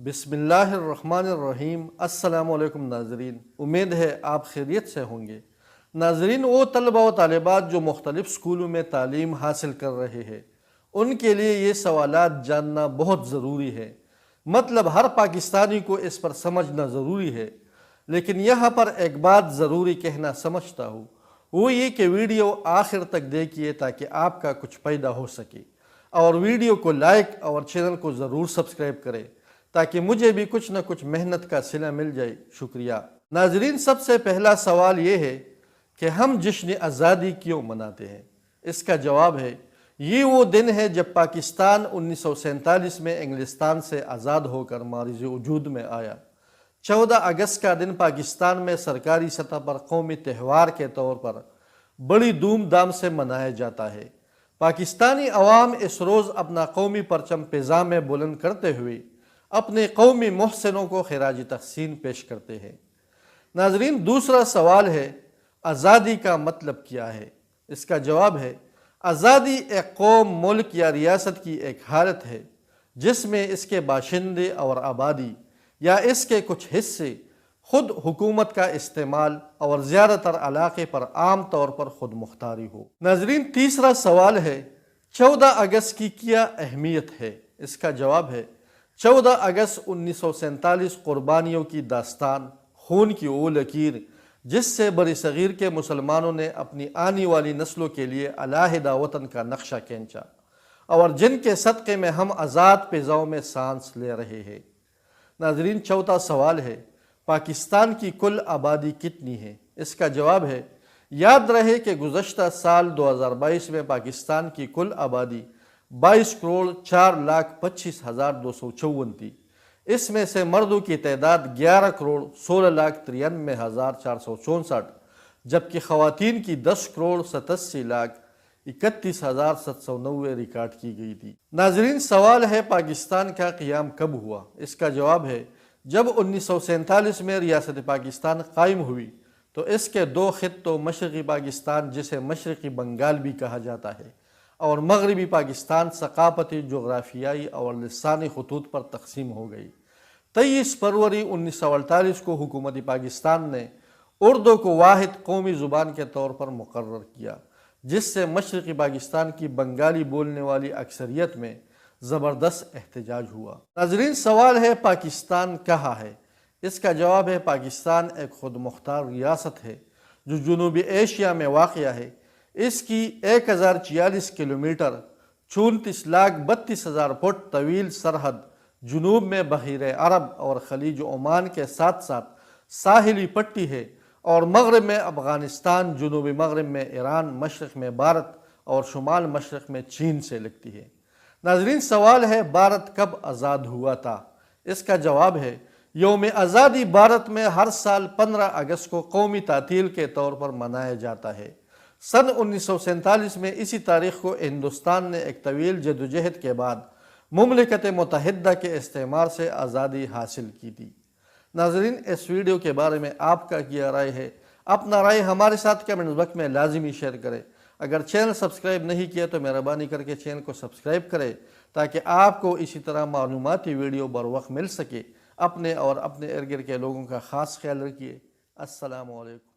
بسم اللہ الرحمن الرحیم۔ السلام علیکم ناظرین، امید ہے آپ خیریت سے ہوں گے۔ ناظرین، وہ طلبہ و طالبات جو مختلف سکولوں میں تعلیم حاصل کر رہے ہیں، ان کے لیے یہ سوالات جاننا بہت ضروری ہے۔ مطلب ہر پاکستانی کو اس پر سمجھنا ضروری ہے، لیکن یہاں پر ایک بات ضروری کہنا سمجھتا ہوں، وہ یہ کہ ویڈیو آخر تک دیکھیے تاکہ آپ کا کچھ پیدا ہو سکے، اور ویڈیو کو لائک اور چینل کو ضرور سبسکرائب کریں تاکہ مجھے بھی کچھ نہ کچھ محنت کا صلہ مل جائے۔ شکریہ۔ ناظرین، سب سے پہلا سوال یہ ہے کہ ہم جشن آزادی کیوں مناتے ہیں؟ اس کا جواب ہے، یہ وہ دن ہے جب پاکستان 1947 میں انگلستان سے آزاد ہو کر معرض وجود میں آیا۔ 14 اگست کا دن پاکستان میں سرکاری سطح پر قومی تہوار کے طور پر بڑی دھوم دھام سے منایا جاتا ہے۔ پاکستانی عوام اس روز اپنا قومی پرچم فضا میں بلند کرتے ہوئے اپنے قومی محسنوں کو خراج تحسین پیش کرتے ہیں۔ ناظرین، دوسرا سوال ہے، آزادی کا مطلب کیا ہے؟ اس کا جواب ہے، آزادی ایک قوم، ملک یا ریاست کی ایک حالت ہے جس میں اس کے باشندے اور آبادی یا اس کے کچھ حصے خود حکومت کا استعمال اور زیادہ تر علاقے پر عام طور پر خود مختاری ہو۔ ناظرین، تیسرا سوال ہے، 14 اگست کی کیا اہمیت ہے؟ اس کا جواب ہے، 14 اگست 1947 قربانیوں کی داستان، خون کی وہ لکیر جس سے بر صغیر کے مسلمانوں نے اپنی آنے والی نسلوں کے لیے علیحدہ وطن کا نقشہ کھینچا، اور جن کے صدقے میں ہم آزاد فضاؤں میں سانس لے رہے ہیں۔ ناظرین، چوتھا سوال ہے، پاکستان کی کل آبادی کتنی ہے؟ اس کا جواب ہے، یاد رہے کہ گزشتہ سال 2022 میں پاکستان کی کل آبادی 22,04,25,254 تھی۔ اس میں سے مردوں کی تعداد 11,16,93,464، جبکہ خواتین کی 10,87,31,790 ریکارڈ کی گئی تھی۔ ناظرین، سوال ہے، پاکستان کا قیام کب ہوا؟ اس کا جواب ہے، جب 1947 میں ریاست پاکستان قائم ہوئی تو اس کے دو خطوں، مشرقی پاکستان جسے مشرقی بنگال بھی کہا جاتا ہے اور مغربی پاکستان، ثقافتی، جغرافیائی اور لسانی خطوط پر تقسیم ہو گئی۔ 23 فروری 1948 کو حکومت پاکستان نے اردو کو واحد قومی زبان کے طور پر مقرر کیا، جس سے مشرقی پاکستان کی بنگالی بولنے والی اکثریت میں زبردست احتجاج ہوا۔ ناظرین، سوال ہے، پاکستان کہاں ہے؟ اس کا جواب ہے، پاکستان ایک خود مختار ریاست ہے جو جنوبی ایشیا میں واقع ہے۔ اس کی 1046 کلومیٹر 34,32,000 فٹ طویل سرحد جنوب میں بحیر عرب اور خلیج عمان کے ساتھ ساتھ ساحلی پٹی ہے، اور مغرب میں افغانستان، جنوبی مغرب میں ایران، مشرق میں بھارت اور شمال مشرق میں چین سے لگتی ہے۔ ناظرین، سوال ہے، بھارت کب آزاد ہوا تھا؟ اس کا جواب ہے، یوم آزادی بھارت میں ہر سال 15 اگست کو قومی تعطیل کے طور پر منایا جاتا ہے۔ سن 1947 میں اسی تاریخ کو ہندوستان نے ایک طویل جدوجہد کے بعد مملکت متحدہ کے استعمار سے آزادی حاصل کی تھی۔ ناظرین، اس ویڈیو کے بارے میں آپ کا کیا رائے ہے؟ اپنا رائے ہمارے ساتھ کمنٹ باکس میں لازمی شیئر کریں۔ اگر چینل سبسکرائب نہیں کیا تو مہربانی کر کے چینل کو سبسکرائب کریں تاکہ آپ کو اسی طرح معلوماتی ویڈیو بر وقت مل سکے۔ اپنے اور اپنے ارد گرد کے لوگوں کا خاص خیال رکھیے۔ السلام علیکم۔